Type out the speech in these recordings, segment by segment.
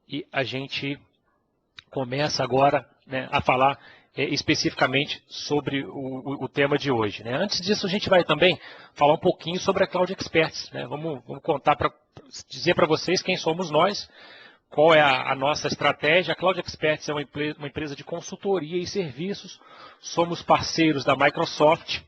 e a gente começa agora, né, a falar especificamente sobre o tema de hoje, né? Antes disso, a gente vai também falar um pouquinho sobre a Cloud Experts, né? Vamos contar dizer para vocês quem somos nós, qual é a nossa estratégia. A Cloud Experts é uma empresa de consultoria e serviços. Somos parceiros da Microsoft,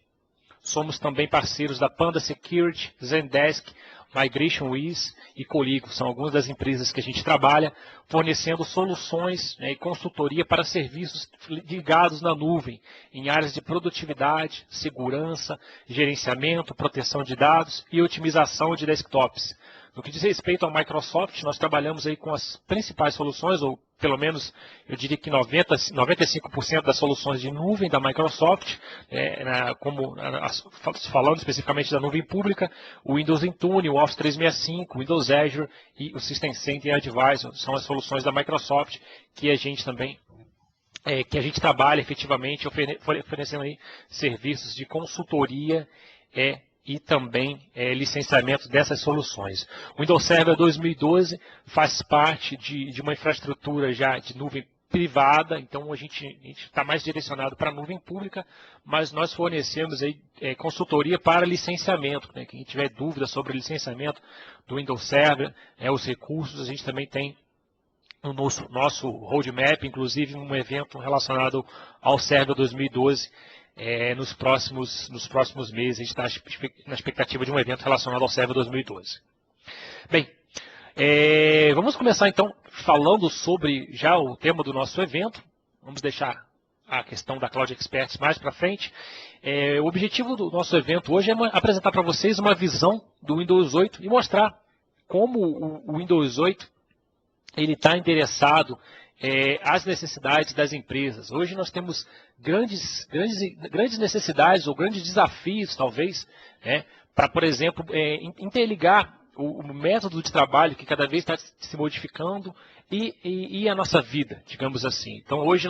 somos também parceiros da Panda Security, Zendesk, MigrationWiz e Coligo. São algumas das empresas que a gente trabalha, fornecendo soluções, né, e consultoria para serviços ligados na nuvem, em áreas de produtividade, segurança, gerenciamento, proteção de dados e otimização de desktops. No que diz respeito à Microsoft, nós trabalhamos aí com as principais soluções, ou pelo menos eu diria que 95% das soluções de nuvem da Microsoft, falando especificamente da nuvem pública, o Windows Intune, o Office 365, o Windows Azure e o System Center Advisor são as soluções da Microsoft que a gente também trabalha efetivamente oferecendo aí serviços de consultoria e também licenciamento dessas soluções. O Windows Server 2012 faz parte de uma infraestrutura já de nuvem privada, então a gente está mais direcionado para a nuvem pública, mas nós fornecemos aí, consultoria para licenciamento, né? Quem tiver dúvida sobre o licenciamento do Windows Server, os recursos, a gente também tem no nosso roadmap, inclusive um evento relacionado ao Server 2012, nos próximos meses. A gente está na expectativa de um evento relacionado ao Server 2012. Bem, vamos começar então falando sobre já o tema do nosso evento. Vamos deixar a questão da Cloud Experts mais para frente. O objetivo do nosso evento hoje é apresentar para vocês uma visão do Windows 8 e mostrar como o Windows 8 ele está endereçado às necessidades das empresas. Hoje nós temos grandes necessidades ou grandes desafios, talvez, para, por exemplo, interligar o método de trabalho que cada vez está se modificando e a nossa vida, digamos assim. Então, hoje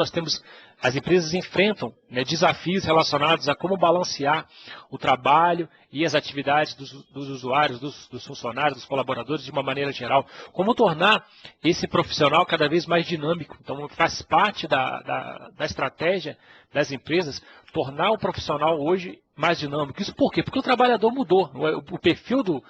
as empresas enfrentam, né, desafios relacionados a como balancear o trabalho e as atividades dos usuários, dos funcionários, dos colaboradores de uma maneira geral. Como tornar esse profissional cada vez mais dinâmico. Então, faz parte da estratégia das empresas tornar o profissional hoje mais dinâmico. Isso por quê? Porque o trabalhador mudou. O perfil do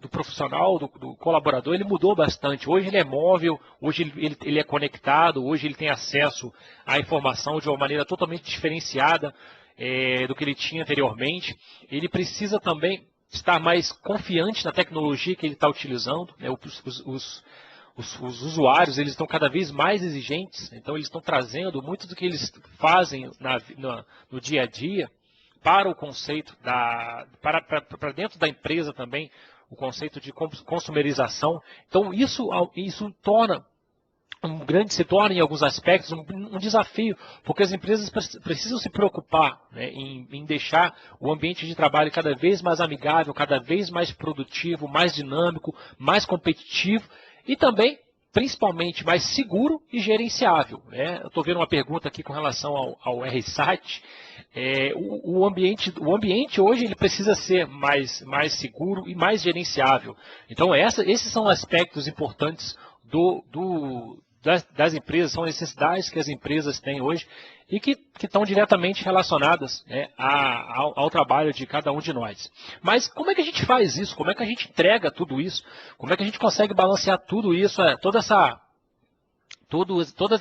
profissional, do colaborador, ele mudou bastante. Hoje ele é móvel, hoje ele é conectado, hoje ele tem acesso à informação de uma maneira totalmente diferenciada do que ele tinha anteriormente. Ele precisa também estar mais confiante na tecnologia que ele está utilizando, né? Os usuários eles estão cada vez mais exigentes, então eles estão trazendo muito do que eles fazem no dia a dia para o conceito para dentro da empresa também, o conceito de consumerização. Então isso torna se torna em alguns aspectos um desafio, porque as empresas precisam se preocupar, né, em deixar o ambiente de trabalho cada vez mais amigável, cada vez mais produtivo, mais dinâmico, mais competitivo e também, principalmente, mais seguro e gerenciável, né? Eu estou vendo uma pergunta aqui com relação ao RSAT. O ambiente hoje ele precisa ser mais seguro e mais gerenciável. Então, esses são aspectos importantes das empresas, são necessidades que as empresas têm hoje e que estão diretamente relacionadas, né, ao trabalho de cada um de nós. Mas como é que a gente faz isso? Como é que a gente entrega tudo isso? Como é que a gente consegue balancear tudo isso, todas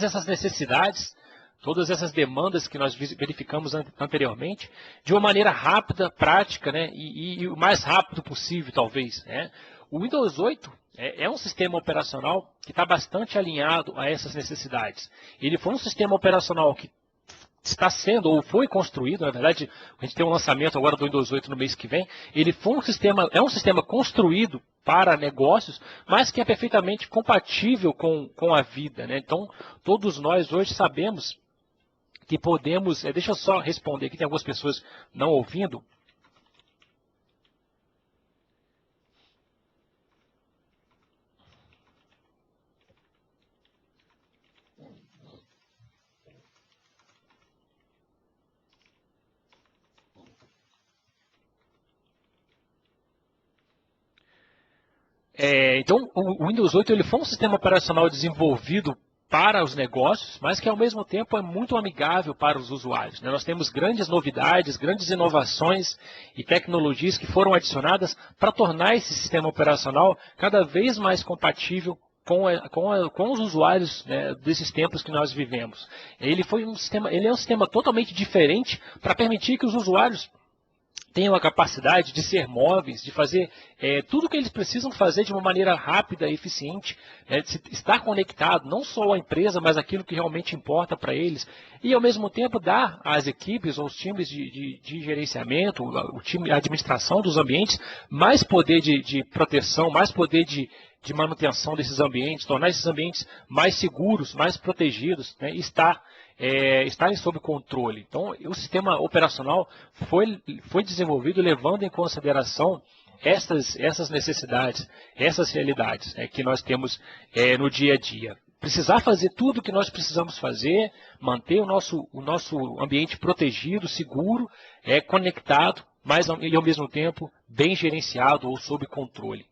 essas necessidades, todas essas demandas que nós verificamos anteriormente, de uma maneira rápida, prática, né, e o mais rápido possível, talvez, né? O Windows 8 é um sistema operacional que está bastante alinhado a essas necessidades. Ele foi um sistema operacional que está sendo, ou foi construído, na verdade, a gente tem um lançamento agora do Windows 8 no mês que vem, é um sistema construído para negócios, mas que é perfeitamente compatível com a vida, né? Então, todos nós hoje sabemos que podemos, deixa eu só responder aqui, tem algumas pessoas não ouvindo. Então, o Windows 8 ele foi um sistema operacional desenvolvido para os negócios, mas que ao mesmo tempo é muito amigável para os usuários, né? Nós temos grandes novidades, grandes inovações e tecnologias que foram adicionadas para tornar esse sistema operacional cada vez mais compatível com os usuários, né, desses tempos que nós vivemos. Ele é um sistema totalmente diferente para permitir que os usuários tenham a capacidade de ser móveis, de fazer tudo o que eles precisam fazer de uma maneira rápida e eficiente, né, de estar conectado, não só à empresa, mas aquilo que realmente importa para eles, e ao mesmo tempo dar às equipes ou os times de gerenciamento, a administração dos ambientes, mais poder de proteção, mais poder de manutenção desses ambientes, tornar esses ambientes mais seguros, mais protegidos, né, e estarem sob controle. Então, o sistema operacional foi desenvolvido levando em consideração essas necessidades, essas realidades, que nós temos no dia a dia. Precisar fazer tudo o que nós precisamos fazer, manter o nosso ambiente protegido, seguro, conectado, mas e ao mesmo tempo bem gerenciado ou sob controle.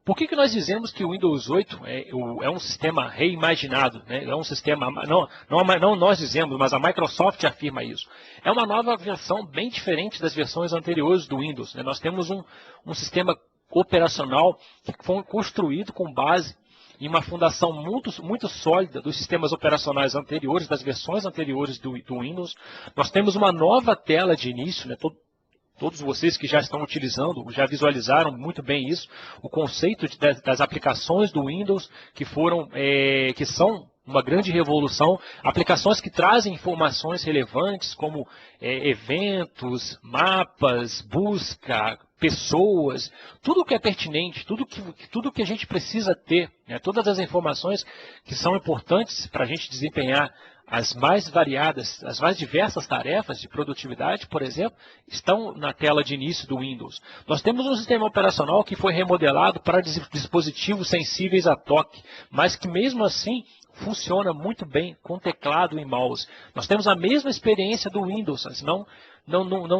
Por que nós dizemos que o Windows 8 é um sistema reimaginado, né? É um sistema, não nós dizemos, mas a Microsoft afirma isso. É uma nova versão bem diferente das versões anteriores do Windows, né? Nós temos um sistema operacional que foi construído com base em uma fundação muito sólida dos sistemas operacionais anteriores, das versões anteriores do Windows. Nós temos uma nova tela de início, né? Todos vocês que já estão utilizando, já visualizaram muito bem isso, o conceito das aplicações do Windows, que são uma grande revolução, aplicações que trazem informações relevantes como eventos, mapas, busca, pessoas, tudo que é pertinente, tudo que a gente precisa ter, né, todas as informações que são importantes para a gente desempenhar as mais variadas, as mais diversas tarefas de produtividade, por exemplo, estão na tela de início do Windows. Nós temos um sistema operacional que foi remodelado para dispositivos sensíveis a toque, mas que mesmo assim funciona muito bem com teclado e mouse. Nós temos a mesma experiência do Windows, não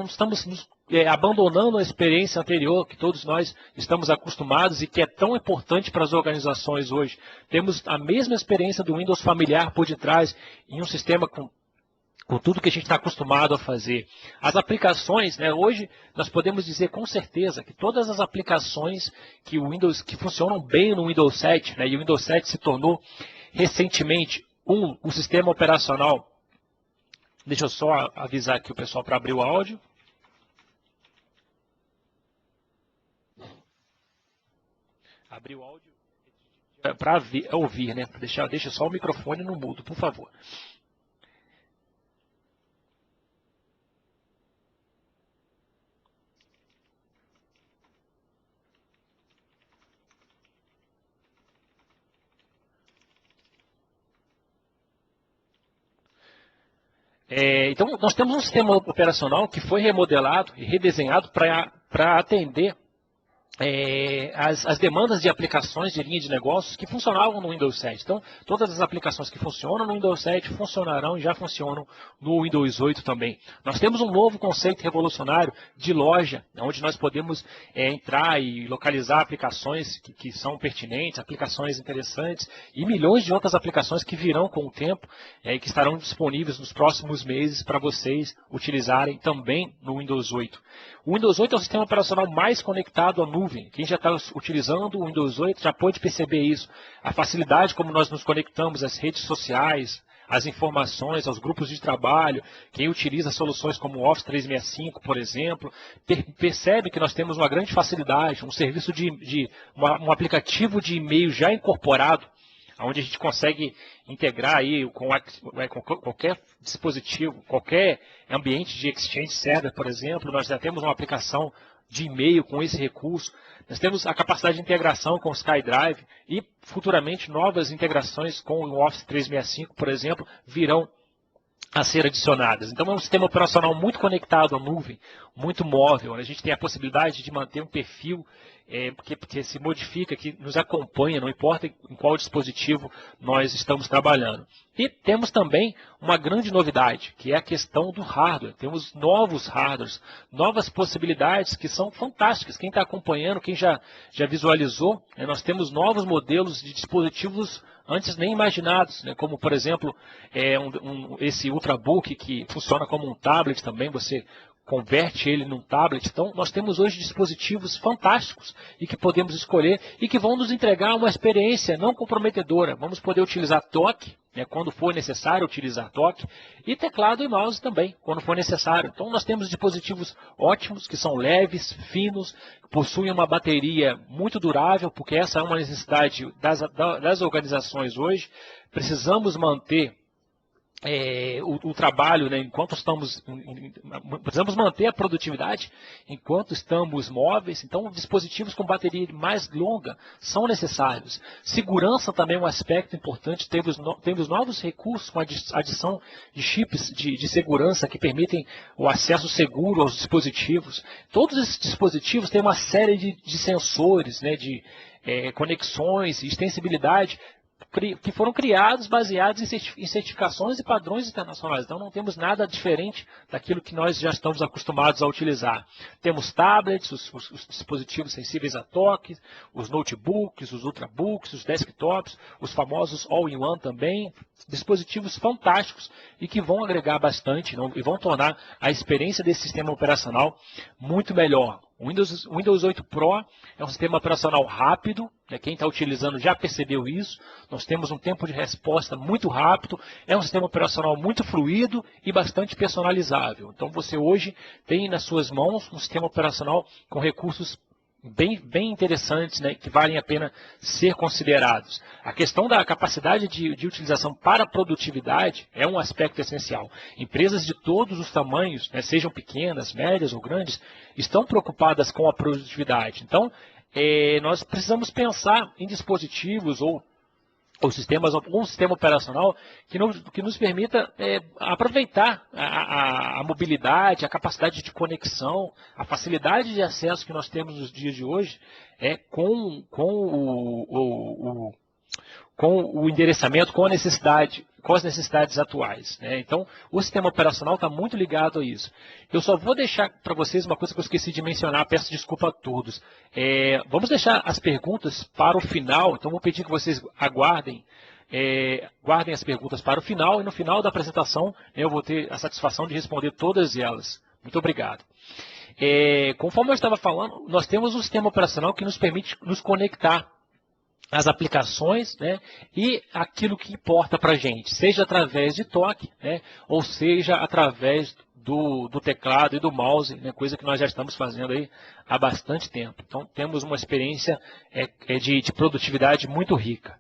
estamos abandonando a experiência anterior que todos nós estamos acostumados e que é tão importante para as organizações hoje. Temos a mesma experiência do Windows familiar por detrás em um sistema com tudo que a gente está acostumado a fazer. As aplicações, né, hoje nós podemos dizer com certeza que todas as aplicações que funcionam bem no Windows 7, né, e o Windows 7 se tornou recentemente um sistema operacional. Deixa eu só avisar aqui o pessoal para abrir o áudio. Abrir o áudio para ouvir, né? Deixa só o microfone no mudo, por favor. Então, nós temos um sistema operacional que foi remodelado e redesenhado para atender as demandas de aplicações de linha de negócios que funcionavam no Windows 7. Então, todas as aplicações que funcionam no Windows 7 funcionarão e já funcionam no Windows 8 também. Nós temos um novo conceito revolucionário de loja, onde nós podemos entrar e localizar aplicações que são pertinentes, aplicações interessantes e milhões de outras aplicações que virão com o tempo e que estarão disponíveis nos próximos meses para vocês utilizarem também no Windows 8. O Windows 8 é o sistema operacional mais conectado à nuvem. Quem já está utilizando o Windows 8 já pode perceber isso. A facilidade como nós nos conectamos às redes sociais, às informações, aos grupos de trabalho. Quem utiliza soluções como o Office 365, por exemplo, percebe que nós temos uma grande facilidade, um serviço um aplicativo de e-mail já incorporado, onde a gente consegue integrar aí com qualquer dispositivo, qualquer ambiente de Exchange Server, por exemplo, nós já temos uma aplicação de e-mail com esse recurso, nós temos a capacidade de integração com o SkyDrive e futuramente novas integrações com o Office 365, por exemplo, virão a ser adicionadas. Então é um sistema operacional muito conectado à nuvem, muito móvel. A gente tem a possibilidade de manter um perfil que se modifica, que nos acompanha, não importa em qual dispositivo nós estamos trabalhando. E temos também uma grande novidade, que é a questão do hardware. Temos novos hardwares, novas possibilidades que são fantásticas. Quem está acompanhando, quem já visualizou, nós temos novos modelos de dispositivos antes nem imaginados, como por exemplo esse Ultrabook que funciona como um tablet também, você converte ele num tablet. Então nós temos hoje dispositivos fantásticos e que podemos escolher e que vão nos entregar uma experiência não comprometedora. Vamos poder utilizar toque, quando for necessário utilizar toque, e teclado e mouse também, quando for necessário. Então nós temos dispositivos ótimos, que são leves, finos, possuem uma bateria muito durável, porque essa é uma necessidade das organizações hoje. Precisamos manter o trabalho, enquanto estamos, precisamos manter a produtividade enquanto estamos móveis. Então dispositivos com bateria mais longa são necessários. Segurança também é um aspecto importante. Temos novos recursos com a adição de chips de segurança que permitem o acesso seguro aos dispositivos. Todos esses dispositivos têm uma série de sensores, de conexões e extensibilidade que foram criados baseados em certificações e padrões internacionais. Então não temos nada diferente daquilo que nós já estamos acostumados a utilizar. Temos tablets, os dispositivos sensíveis a toque, os notebooks, os ultrabooks, os desktops, os famosos all-in-one também, dispositivos fantásticos e que vão agregar bastante e vão tornar a experiência desse sistema operacional muito melhor. O Windows 8 Pro é um sistema operacional rápido, quem está utilizando já percebeu isso. Nós temos um tempo de resposta muito rápido, é um sistema operacional muito fluido e bastante personalizável. Então você hoje tem nas suas mãos um sistema operacional com recursos bem interessantes, que valem a pena ser considerados. A questão da capacidade de utilização para a produtividade é um aspecto essencial. Empresas de todos os tamanhos, sejam pequenas, médias ou grandes, estão preocupadas com a produtividade. Então, nós precisamos pensar em dispositivos ou sistemas, um sistema operacional que nos permita aproveitar a mobilidade, a capacidade de conexão, a facilidade de acesso que nós temos nos dias de hoje com o endereçamento, com as necessidades atuais. Então, o sistema operacional está muito ligado a isso. Eu só vou deixar para vocês uma coisa que eu esqueci de mencionar, peço desculpa a todos. Vamos deixar as perguntas para o final, então vou pedir que vocês guardem as perguntas para o final, e no final da apresentação eu vou ter a satisfação de responder todas elas. Muito obrigado. Conforme eu estava falando, nós temos um sistema operacional que nos permite nos conectar as aplicações e aquilo que importa para a gente, seja através de toque, ou seja através do teclado e do mouse, coisa que nós já estamos fazendo aí há bastante tempo. Então temos uma experiência de produtividade muito rica.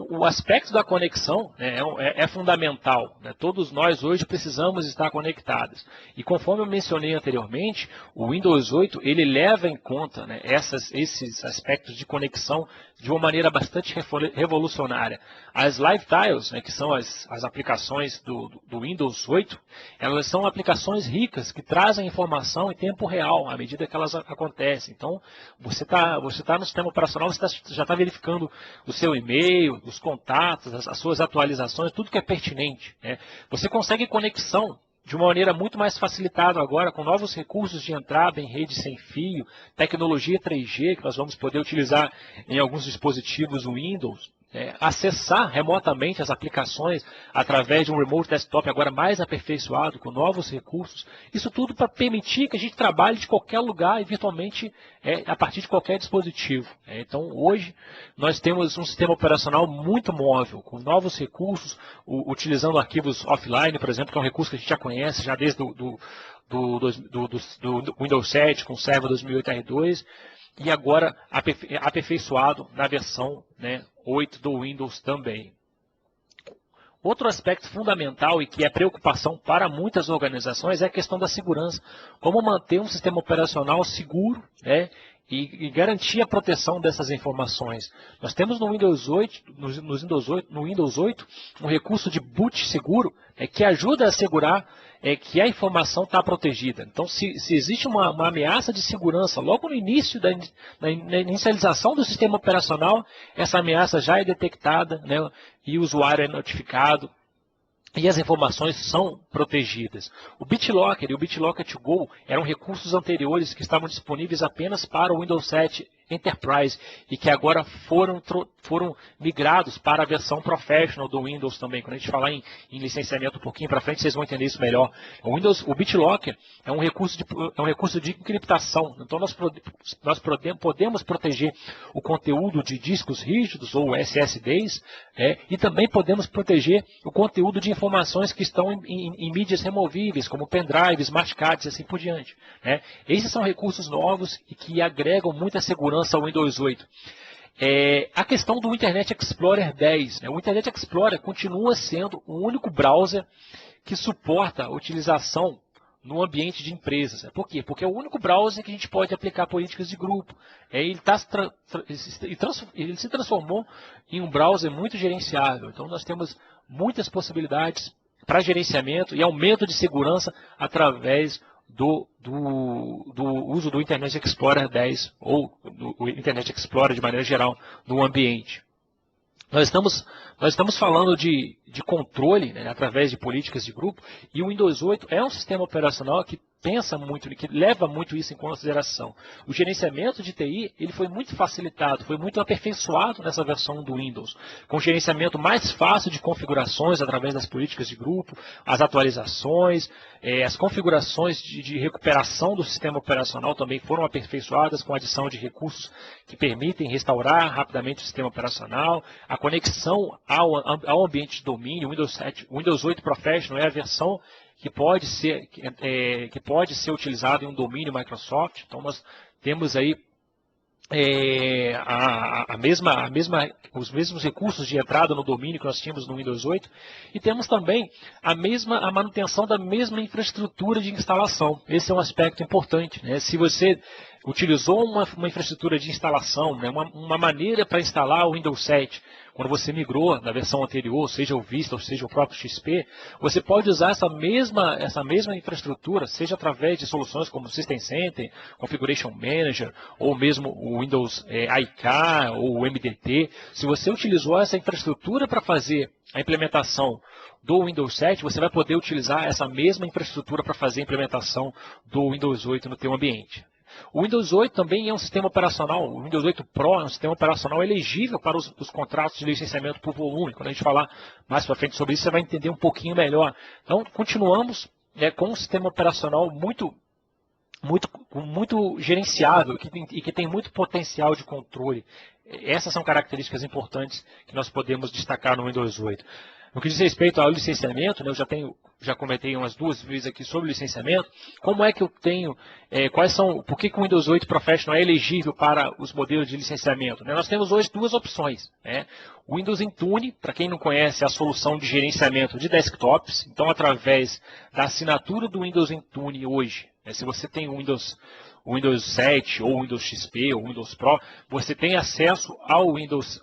O aspecto da conexão é fundamental. Todos nós hoje precisamos estar conectados. E conforme eu mencionei anteriormente, o Windows 8 ele leva em conta esses aspectos de conexão de uma maneira bastante revolucionária. As Live Tiles, que são as aplicações do Windows 8, elas são aplicações ricas que trazem informação em tempo real, à medida que elas acontecem. Então, você tá no sistema operacional, você já está verificando o seu e-mail, os contatos, as suas atualizações, tudo que é pertinente. Você consegue conexão de uma maneira muito mais facilitada agora, com novos recursos de entrada em rede sem fio, tecnologia 3G, que nós vamos poder utilizar em alguns dispositivos Windows, acessar remotamente as aplicações através de um remote desktop agora mais aperfeiçoado, com novos recursos. Isso tudo para permitir que a gente trabalhe de qualquer lugar e virtualmente a partir de qualquer dispositivo. Então hoje nós temos um sistema operacional muito móvel, com novos recursos, utilizando arquivos offline, por exemplo, que é um recurso que a gente já conhece já desde do Windows 7 com o Server 2008 R2, e agora aperfeiçoado na versão 8 do Windows também. Outro aspecto fundamental e que é preocupação para muitas organizações é a questão da segurança. Como manter um sistema operacional seguro e garantir a proteção dessas informações. Nós temos no Windows 8, no Windows 8 um recurso de boot seguro que ajuda a assegurar que a informação está protegida. Então, se existe uma ameaça de segurança logo no início na inicialização do sistema operacional, essa ameaça já é detectada, né, e o usuário é notificado. E as informações são protegidas. O BitLocker e o BitLocker to Go eram recursos anteriores que estavam disponíveis apenas para o Windows 7 Enterprise e que agora foram migrados para a versão Professional do Windows também. Quando a gente falar em licenciamento um pouquinho para frente, vocês vão entender isso melhor. O BitLocker é um recurso de encriptação. Então nós podemos proteger o conteúdo de discos rígidos ou SSDs, e também podemos proteger o conteúdo de informações que estão em mídias removíveis, como pendrive, smart cards e assim por diante. Esses são recursos novos e que agregam muita segurança ao Windows 8. A questão do Internet Explorer 10. O Internet Explorer continua sendo o único browser que suporta a utilização no ambiente de empresas. Por quê? Porque é o único browser que a gente pode aplicar políticas de grupo. Ele se transformou em um browser muito gerenciável. Então nós temos muitas possibilidades para gerenciamento e aumento de segurança através do uso do Internet Explorer 10 ou do Internet Explorer de maneira geral no ambiente. Nós estamos falando de controle, através de políticas de grupo, e o Windows 8 é um sistema operacional que pensa muito, que leva muito isso em consideração. O gerenciamento de TI ele foi muito facilitado, foi muito aperfeiçoado nessa versão do Windows, com gerenciamento mais fácil de configurações através das políticas de grupo, as atualizações, as configurações de recuperação do sistema operacional também foram aperfeiçoadas com a adição de recursos que permitem restaurar rapidamente o sistema operacional, a conexão ao ambiente de domínio. O Windows 8 Professional é a versão que pode ser utilizado em um domínio Microsoft. Então nós temos aí os mesmos recursos de entrada no domínio que nós tínhamos no Windows 8 e temos também a manutenção da mesma infraestrutura de instalação. Esse é um aspecto importante. Se você utilizou uma infraestrutura de instalação, uma maneira para instalar o Windows 7, quando você migrou da versão anterior, seja o Vista ou seja o próprio XP, você pode usar essa mesma infraestrutura, seja através de soluções como System Center, Configuration Manager, ou mesmo o Windows IK ou o MDT. Se você utilizou essa infraestrutura para fazer a implementação do Windows 7, você vai poder utilizar essa mesma infraestrutura para fazer a implementação do Windows 8 no teu ambiente. O Windows 8 também é um sistema operacional, o Windows 8 Pro é um sistema operacional elegível para os contratos de licenciamento por volume. Quando a gente falar mais para frente sobre isso, você vai entender um pouquinho melhor. Então, continuamos com um sistema operacional muito gerenciável e que tem muito potencial de controle. Essas são características importantes que nós podemos destacar no Windows 8. No que diz respeito ao licenciamento, eu já comentei umas 2 vezes aqui sobre o licenciamento. Como é que eu tenho, por que o Windows 8 Professional é elegível para os modelos de licenciamento? Nós temos hoje 2 opções. O Windows Intune, para quem não conhece, é a solução de gerenciamento de desktops. Então, através da assinatura do Windows Intune hoje, se você tem o Windows 7 ou Windows XP ou Windows Pro, você tem acesso ao Windows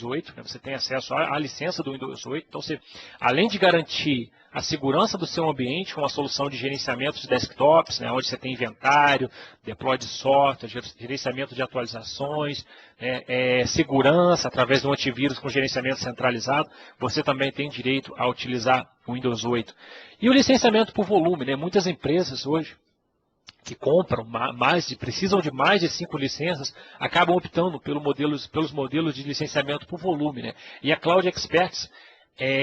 8, você tem acesso à licença do Windows 8. Então, além de garantir a segurança do seu ambiente com a solução de gerenciamento de desktops, onde você tem inventário, deploy de software, gerenciamento de atualizações, segurança através do antivírus com gerenciamento centralizado, você também tem direito a utilizar o Windows 8. E o licenciamento por volume, muitas empresas hoje que compram precisam de mais de 5 licenças, acabam optando pelos modelos de licenciamento por volume. E a Cloud Experts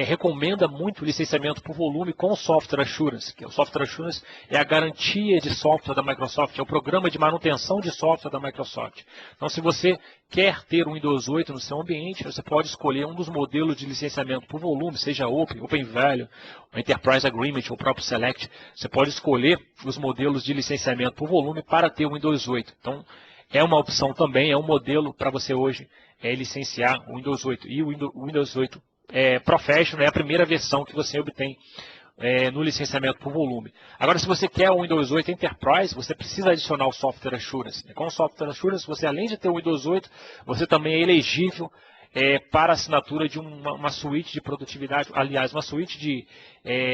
recomenda muito o licenciamento por volume com o Software Assurance, que o Software Assurance é a garantia de software da Microsoft, é o programa de manutenção de software da Microsoft. Então, se você quer ter o Windows 8 no seu ambiente, você pode escolher um dos modelos de licenciamento por volume, seja Open Value, Enterprise Agreement ou o próprio Select. Você pode escolher os modelos de licenciamento por volume para ter o Windows 8. Então, é uma opção também, é um modelo para você hoje licenciar o Windows 8. E o Windows 8 Professional é a primeira versão que você obtém no licenciamento por volume. Agora, se você quer o Windows 8 Enterprise, você precisa adicionar o Software Assurance. Com o Software Assurance, você além de ter o Windows 8, você também é elegível para assinatura de uma suíte de produtividade, aliás, uma suíte de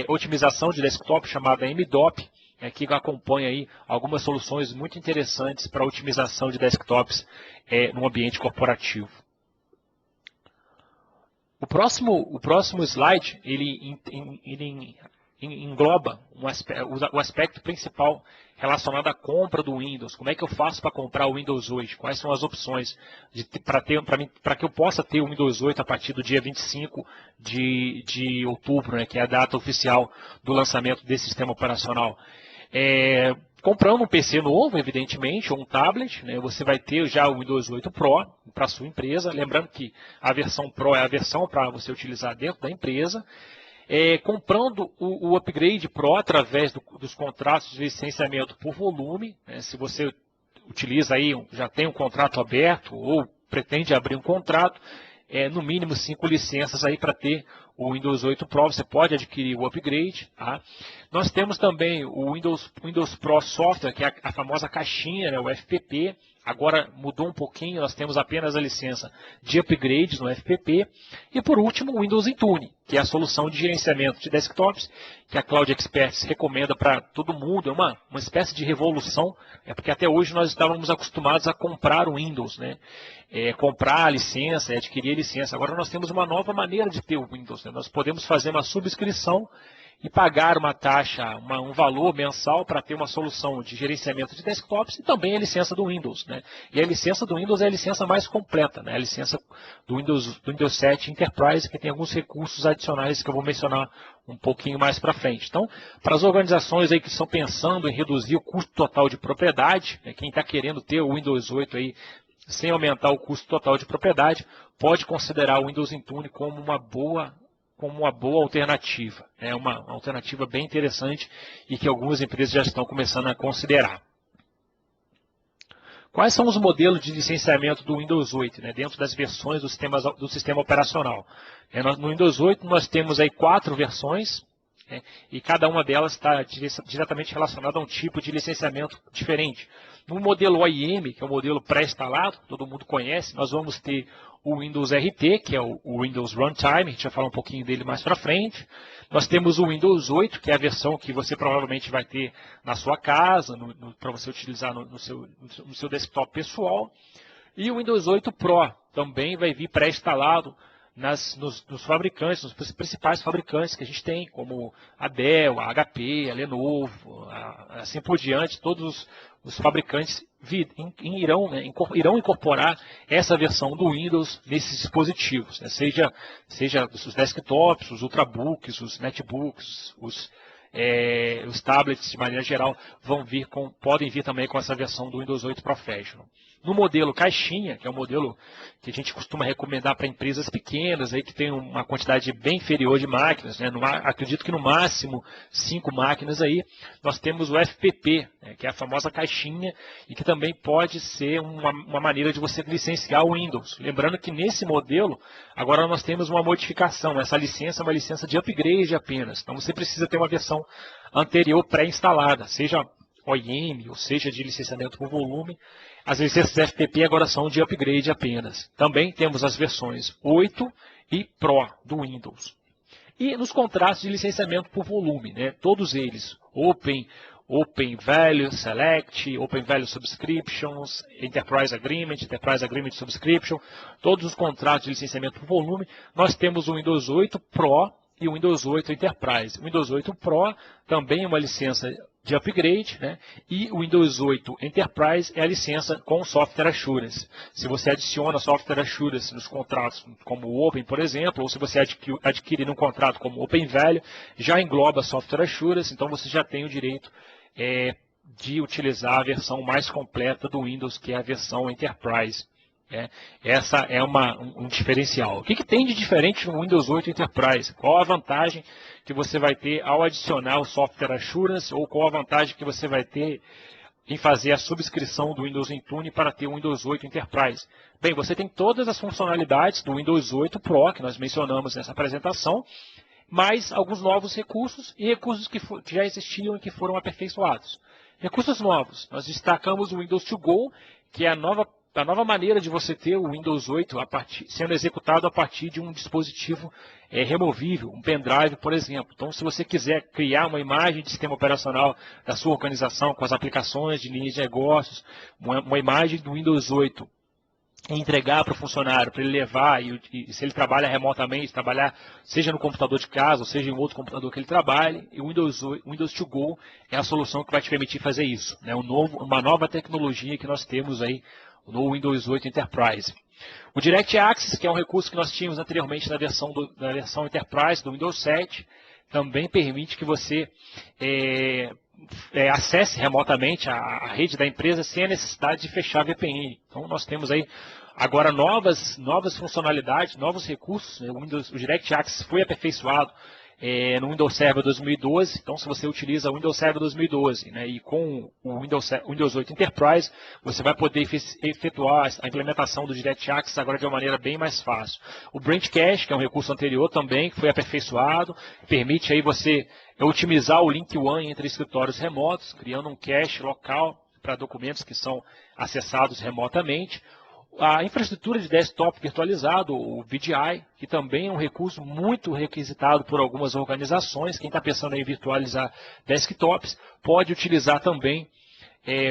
otimização de desktop chamada MDOP, que acompanha aí algumas soluções muito interessantes para otimização de desktops no ambiente corporativo. O próximo slide, ele engloba o aspecto principal relacionado à compra do Windows. Como é que eu faço para comprar o Windows 8? Quais são as opções para que eu possa ter o Windows 8 a partir do dia 25 de outubro, né, que é a data oficial do lançamento desse sistema operacional? Comprando um PC novo, evidentemente, ou um tablet, né, você vai ter já o Windows 8 Pro para a sua empresa. Lembrando que a versão Pro é a versão para você utilizar dentro da empresa. Comprando o upgrade Pro através dos contratos de licenciamento por volume, né, se você utiliza aí, já tem um contrato aberto ou pretende abrir um contrato, no mínimo 5 licenças aí para ter o Windows 8 Pro, você pode adquirir o upgrade. Tá? Nós temos também o Windows Pro Software, que é a famosa caixinha, né, o FPP. Agora mudou um pouquinho, nós temos apenas a licença de upgrades no FPP. E por último, o Windows Intune, que é a solução de gerenciamento de desktops, que a Cloud Experts recomenda para todo mundo. É uma espécie de revolução, porque até hoje nós estávamos acostumados a comprar o Windows, né? Comprar a licença, adquirir a licença. Agora nós temos uma nova maneira de ter o Windows, né? Nós podemos fazer uma subscrição e pagar uma taxa, um valor mensal para ter uma solução de gerenciamento de desktops e também a licença do Windows, né? E a licença do Windows é a licença mais completa, né? A licença do Windows 7 Enterprise, que tem alguns recursos adicionais que eu vou mencionar um pouquinho mais para frente. Então, para as organizações aí que estão pensando em reduzir o custo total de propriedade, né, quem está querendo ter o Windows 8 aí sem aumentar o custo total de propriedade, pode considerar o Windows Intune como uma boa alternativa. É uma alternativa bem interessante e que algumas empresas já estão começando a considerar. Quais são os modelos de licenciamento do Windows 8, né, dentro das versões do sistema operacional? No Windows 8 nós temos aí 4 versões, né, e cada uma delas está diretamente relacionada a um tipo de licenciamento diferente. No modelo OIM, que é o modelo pré-instalado, todo mundo conhece, nós vamos ter o Windows RT, que é o Windows Runtime, a gente vai falar um pouquinho dele mais para frente. Nós temos o Windows 8, que é a versão que você provavelmente vai ter na sua casa, para você utilizar no seu desktop pessoal. E o Windows 8 Pro também vai vir pré-instalado nos fabricantes, nos principais fabricantes que a gente tem, como a Dell, a HP, a Lenovo, assim por diante. Todos os fabricantes irão incorporar essa versão do Windows nesses dispositivos, né? seja os desktops, os ultrabooks, os netbooks, os tablets de maneira geral podem vir também com essa versão do Windows 8 Professional. No modelo caixinha, que é o modelo que a gente costuma recomendar para empresas pequenas, aí que tem uma quantidade bem inferior de máquinas, né? Acredito que no máximo 5 máquinas aí, nós temos o FPP, né? Que é a famosa caixinha, e que também pode ser uma maneira de você licenciar o Windows. Lembrando que nesse modelo, agora nós temos uma modificação, essa licença é uma licença de upgrade apenas, então você precisa ter uma versão anterior pré-instalada, seja OIM, ou seja, de licenciamento por volume. As licenças FPP agora são de upgrade apenas. Também temos as versões 8 e Pro do Windows. E nos contratos de licenciamento por volume, né, todos eles, Open Value Select, Open Value Subscriptions, Enterprise Agreement Subscription, todos os contratos de licenciamento por volume, nós temos o Windows 8 Pro e o Windows 8 Enterprise. O Windows 8 Pro também é uma licença de upgrade, né? E o Windows 8 Enterprise é a licença com Software Assurance. Se você adiciona Software Assurance nos contratos como o Open, por exemplo, ou se você adquire num contrato como Open Value, já engloba Software Assurance, então você já tem o direito de utilizar a versão mais completa do Windows, que é a versão Enterprise. Essa é um diferencial. O que tem de diferente no Windows 8 Enterprise? Qual a vantagem que você vai ter ao adicionar o Software Assurance, ou qual a vantagem que você vai ter em fazer a subscrição do Windows Intune para ter o Windows 8 Enterprise? Bem, você tem todas as funcionalidades do Windows 8 Pro, que nós mencionamos nessa apresentação, mais alguns novos recursos e recursos que já existiam e que foram aperfeiçoados. Recursos novos, nós destacamos o Windows To Go, que é a nova maneira de você ter o Windows 8 sendo executado a partir de um dispositivo removível, um pendrive, por exemplo. Então, se você quiser criar uma imagem de sistema operacional da sua organização, com as aplicações de linhas de negócios, uma imagem do Windows 8, e entregar para o funcionário, para ele levar, e se ele trabalha remotamente, trabalhar seja no computador de casa, ou seja em outro computador que ele trabalhe, e o Windows To Go é a solução que vai te permitir fazer isso. Né? Uma nova tecnologia que nós temos aí no Windows 8 Enterprise. O Direct Access, que é um recurso que nós tínhamos anteriormente na versão Enterprise do Windows 7, também permite que você acesse remotamente a rede da empresa sem a necessidade de fechar a VPN. Então, nós temos aí agora novas funcionalidades, novos recursos. Né? O Direct Access foi aperfeiçoado no Windows Server 2012. Então, se você utiliza o Windows Server 2012 né, e com o Windows 8 Enterprise, você vai poder efetuar a implementação do Direct Access agora de uma maneira bem mais fácil. O Branch Cache, que é um recurso anterior também, que foi aperfeiçoado, permite aí você otimizar o link one entre escritórios remotos, criando um cache local para documentos que são acessados remotamente. A infraestrutura de desktop virtualizado, o VDI, que também é um recurso muito requisitado por algumas organizações. Quem está pensando em virtualizar desktops pode utilizar também,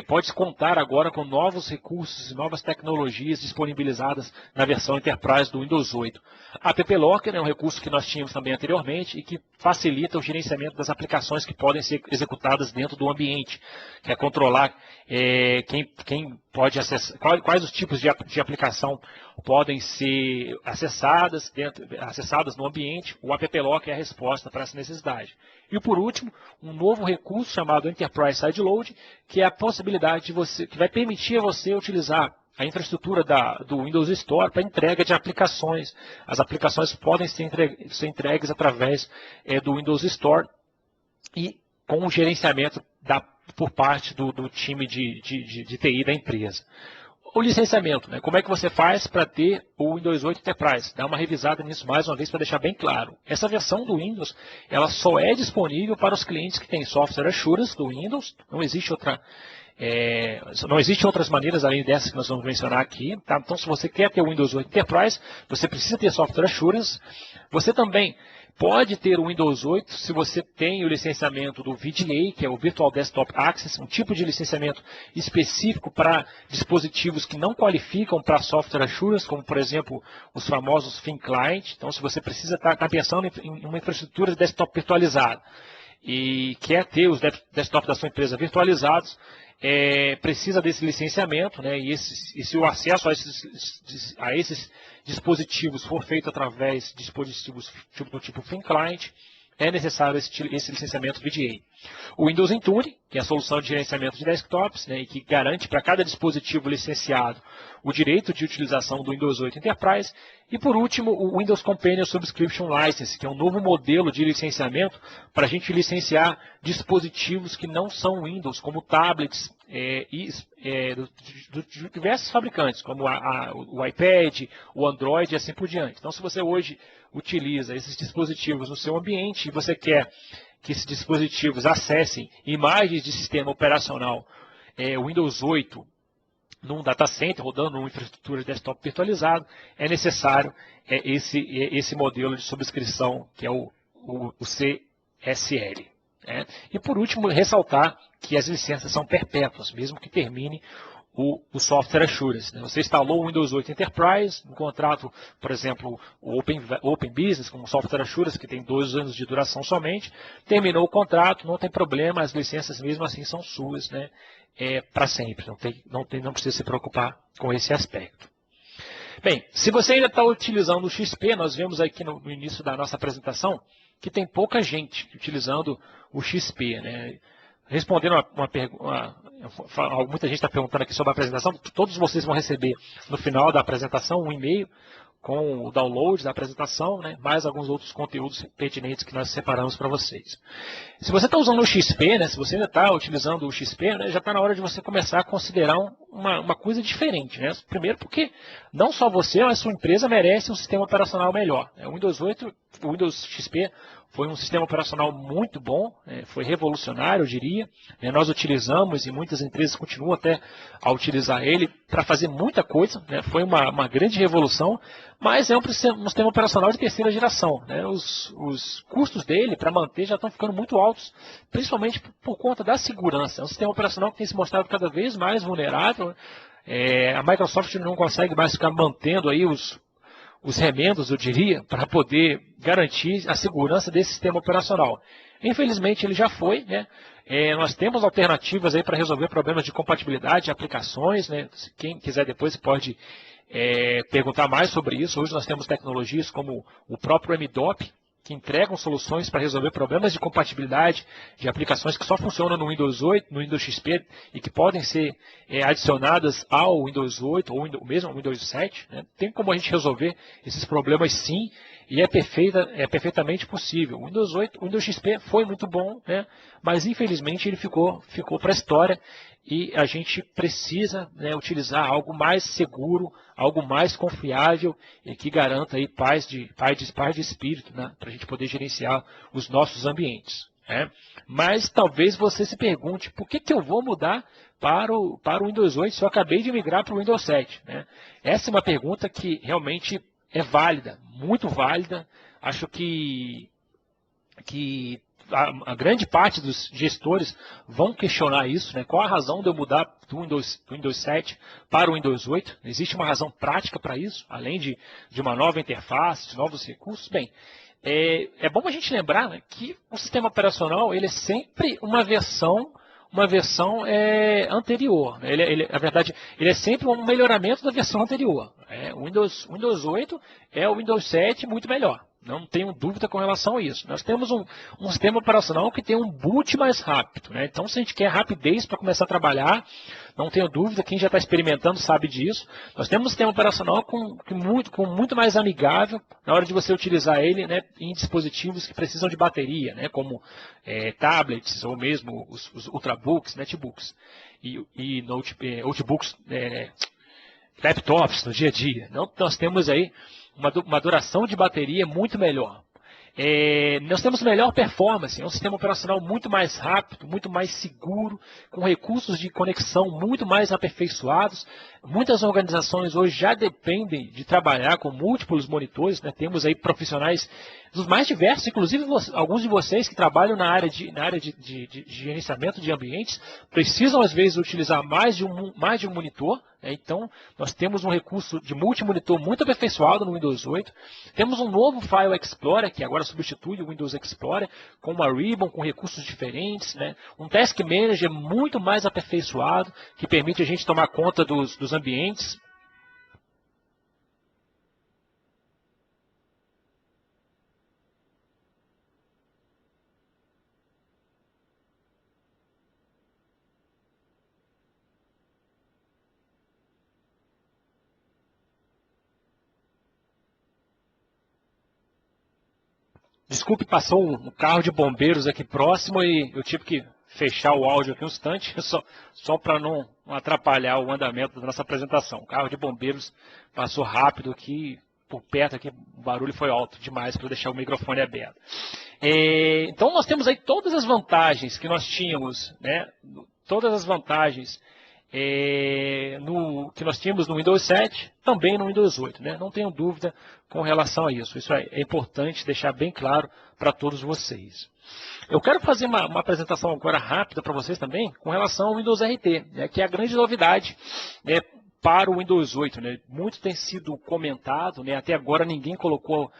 pode contar agora com novos recursos e novas tecnologias disponibilizadas na versão Enterprise do Windows 8. A App Locker é um recurso que nós tínhamos também anteriormente e que facilita o gerenciamento das aplicações que podem ser executadas dentro do ambiente, que é controlar quem pode acessar, quais os tipos de aplicação podem ser acessadas no ambiente. O App Locker é a resposta para essa necessidade. E por último, um novo recurso chamado Enterprise Sideload, que é a possibilidade que vai permitir a você utilizar a infraestrutura do Windows Store para entrega de aplicações. As aplicações podem ser entregues através do Windows Store e com o gerenciamento por parte do time de TI da empresa. O licenciamento, né? Como é que você faz para ter o Windows 8 Enterprise? Dá uma revisada nisso mais uma vez para deixar bem claro. Essa versão do Windows, ela só é disponível para os clientes que têm software assurance do Windows. Não existe outras maneiras além dessas que nós vamos mencionar aqui. Tá? Então, se você quer ter o Windows 8 Enterprise, você precisa ter software assurance. Você também pode ter o Windows 8 se você tem o licenciamento do VDA, que é o Virtual Desktop Access, um tipo de licenciamento específico para dispositivos que não qualificam para software assurance, como, por exemplo, os famosos Thin Client. Então, se você precisa estar pensando em uma infraestrutura de desktop virtualizada e quer ter os desktops da sua empresa virtualizados, precisa desse licenciamento, né? E se o acesso a esses dispositivos for feito através de dispositivos do tipo Thin Client, é necessário esse licenciamento VDA. O Windows Intune, que é a solução de gerenciamento de desktops, né, e que garante para cada dispositivo licenciado o direito de utilização do Windows 8 Enterprise. E por último, o Windows Companion Subscription License, que é um novo modelo de licenciamento para a gente licenciar dispositivos que não são Windows, como tablets de diversos fabricantes, como o iPad, o Android e assim por diante. Então, se você hoje utiliza esses dispositivos no seu ambiente e você quer que esses dispositivos acessem imagens de sistema operacional Windows 8 num data center, rodando numa infraestrutura de desktop virtualizado, é necessário esse modelo de subscrição, que é o CSL. Né? E por último, ressaltar que as licenças são perpétuas, mesmo que termine o software assurance. Né? Você instalou o Windows 8 Enterprise, um contrato, por exemplo, o Open Business, como software assurance, que tem 2 anos de duração somente, terminou o contrato, não tem problema, as licenças mesmo assim são suas, né? Para sempre, não precisa se preocupar com esse aspecto. Bem, se você ainda está utilizando o XP, nós vemos aqui no início da nossa apresentação que tem pouca gente utilizando o XP, né? Respondendo uma pergunta, muita gente está perguntando aqui sobre a apresentação, todos vocês vão receber no final da apresentação um e-mail com o download da apresentação, né, mais alguns outros conteúdos pertinentes que nós separamos para vocês. Se você está usando o XP, né, se você ainda está utilizando o XP, né, já está na hora de você começar a considerar uma coisa diferente. Né? Primeiro porque não só você, mas a sua empresa merece um sistema operacional melhor. Né? O Windows 8, o Windows XP Foi um sistema operacional muito bom, foi revolucionário, eu diria. Nós utilizamos e muitas empresas continuam até a utilizar ele para fazer muita coisa. Foi uma grande revolução, mas é um sistema operacional de terceira geração. Os custos dele para manter já estão ficando muito altos, principalmente por conta da segurança. É um sistema operacional que tem se mostrado cada vez mais vulnerável. A Microsoft não consegue mais ficar mantendo aí os remendos, eu diria, para poder garantir a segurança desse sistema operacional. Infelizmente, ele já foi. Nós temos alternativas aí para resolver problemas de compatibilidade de aplicações. Quem quiser depois pode perguntar mais sobre isso. Hoje nós temos tecnologias como o próprio MDOP, que entregam soluções para resolver problemas de compatibilidade de aplicações que só funcionam no Windows 8, no Windows XP e que podem ser adicionadas ao Windows 8 ou mesmo ao Windows 7. Tem como a gente resolver esses problemas sim, e é perfeitamente possível. O Windows 8, o Windows XP foi muito bom, mas infelizmente ele ficou para a história. E a gente precisa utilizar algo mais seguro, algo mais confiável e que garanta aí paz de espírito, para a gente poder gerenciar os nossos ambientes. Mas talvez você se pergunte, por que eu vou mudar para o Windows 8 se eu acabei de migrar para o Windows 7? Essa é uma pergunta que realmente é válida, muito válida. Acho que a grande parte dos gestores vão questionar isso, qual a razão de eu mudar do Windows 7 para o Windows 8? Existe uma razão prática para isso, além de uma nova interface, de novos recursos? Bem, é bom a gente lembrar que o sistema operacional ele é sempre uma versão anterior. Na verdade, ele é sempre um melhoramento da versão anterior. O Windows 8 é o Windows 7 muito melhor. Não tenho dúvida com relação a isso. Nós temos um sistema operacional que tem um boot mais rápido. Então, se a gente quer rapidez para começar a trabalhar, não tenho dúvida, quem já está experimentando sabe disso. Nós temos um sistema operacional muito mais amigável na hora de você utilizar ele em dispositivos que precisam de bateria, como tablets ou mesmo os ultrabooks, netbooks e notebooks, laptops no dia a dia. Então, nós temos aí uma duração de bateria muito melhor. Nós temos melhor performance, é um sistema operacional muito mais rápido, muito mais seguro, com recursos de conexão muito mais aperfeiçoados. Muitas organizações hoje já dependem de trabalhar com múltiplos monitores, temos aí profissionais dos mais diversos, inclusive alguns de vocês que trabalham na área de gerenciamento de ambientes, precisam às vezes utilizar mais de um monitor. Então, nós temos um recurso de multimonitor muito aperfeiçoado no Windows 8. Temos um novo File Explorer, que agora substitui o Windows Explorer, com uma Ribbon, com recursos diferentes. Um Task Manager muito mais aperfeiçoado, que permite a gente tomar conta dos ambientes. Desculpe, passou um carro de bombeiros aqui próximo e eu tive que fechar o áudio aqui um instante, só para não atrapalhar o andamento da nossa apresentação. O carro de bombeiros passou rápido aqui, por perto aqui, o barulho foi alto demais para eu deixar o microfone aberto. Então nós temos aí todas as vantagens que nós tínhamos, todas as vantagens que nós tínhamos no Windows 7, também no Windows 8. Não tenho dúvida com relação a isso. Isso é importante deixar bem claro para todos vocês. Eu quero fazer uma apresentação agora rápida para vocês também com relação ao Windows RT, que é a grande novidade para o Windows 8. Muito tem sido comentado, até agora ninguém colocou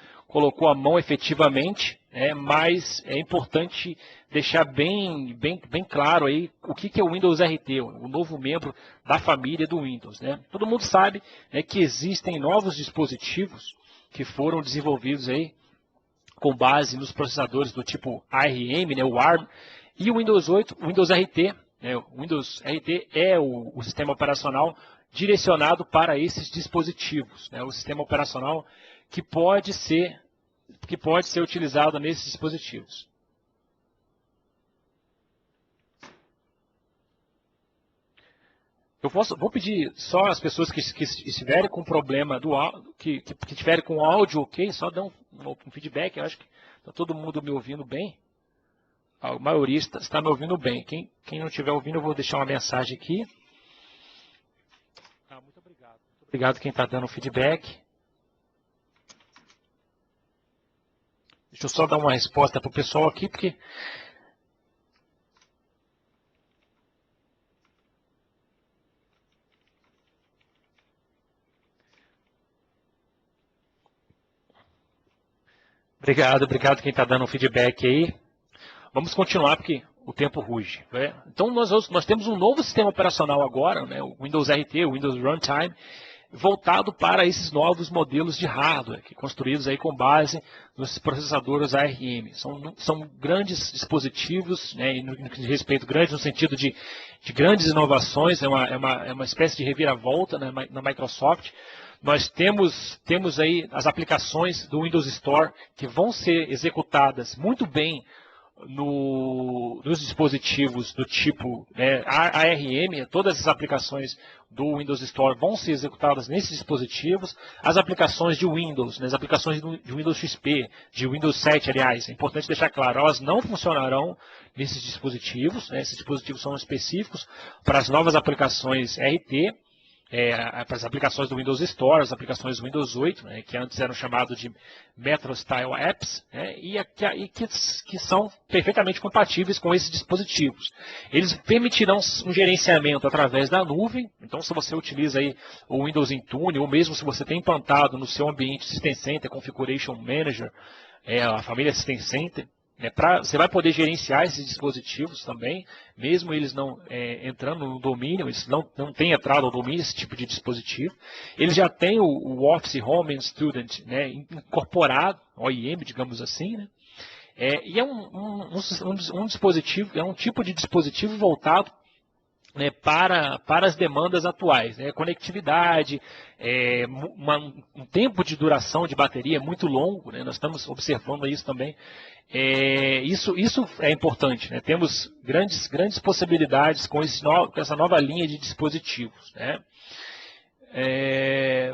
a mão efetivamente, mas é importante deixar bem claro aí o que é o Windows RT, o novo membro da família do Windows. Todo mundo sabe que existem novos dispositivos que foram desenvolvidos aí com base nos processadores do tipo ARM, o ARM, e o Windows 8, o Windows RT. O Windows RT é o sistema operacional direcionado para esses dispositivos, o sistema operacional que pode ser utilizado nesses dispositivos. Vou pedir só às pessoas que estiverem com problema que tiverem com áudio ok, só dão um um feedback. Eu acho que está todo mundo me ouvindo bem. A maioria está me ouvindo bem. Quem não estiver ouvindo, eu vou deixar uma mensagem aqui. Muito obrigado. Muito obrigado quem está dando feedback. Deixa eu só dar uma resposta para o pessoal aqui, porque... Obrigado quem está dando feedback aí. Vamos continuar, porque o tempo ruge. Né? Então, nós temos um novo sistema operacional agora, né? O Windows RT, o Windows Runtime, voltado para esses novos modelos de hardware, que construídos aí com base nos processadores ARM. São grandes dispositivos, né, no que diz respeito grande no sentido de grandes inovações, é uma espécie de reviravolta, né, na Microsoft. Nós temos aí as aplicações do Windows Store que vão ser executadas muito bem nos dispositivos do tipo, né, ARM. Todas as aplicações do Windows Store vão ser executadas nesses dispositivos. As aplicações de Windows, né, as aplicações de Windows XP, de Windows 7, aliás, é importante deixar claro, elas não funcionarão nesses dispositivos. Né, esses dispositivos são específicos para as novas aplicações RT. Para as aplicações do Windows Store, as aplicações do Windows 8, né, que antes eram chamadas de Metro Style Apps, né, que são perfeitamente compatíveis com esses dispositivos. Eles permitirão um gerenciamento através da nuvem. Então, se você utiliza aí o Windows Intune, ou mesmo se você tem implantado no seu ambiente System Center Configuration Manager, a família System Center, você vai poder gerenciar esses dispositivos também, mesmo eles não entrando no domínio, eles não têm entrado no domínio, esse tipo de dispositivo. Eles já têm o Office Home and Student, né, incorporado, OIM, digamos assim, né, e é um dispositivo, é um tipo de dispositivo voltado, né, para as demandas atuais, né, conectividade, um tempo de duração de bateria muito longo, né, nós estamos observando isso também. Isso é importante, né, temos grandes possibilidades com essa nova linha de dispositivos. Né.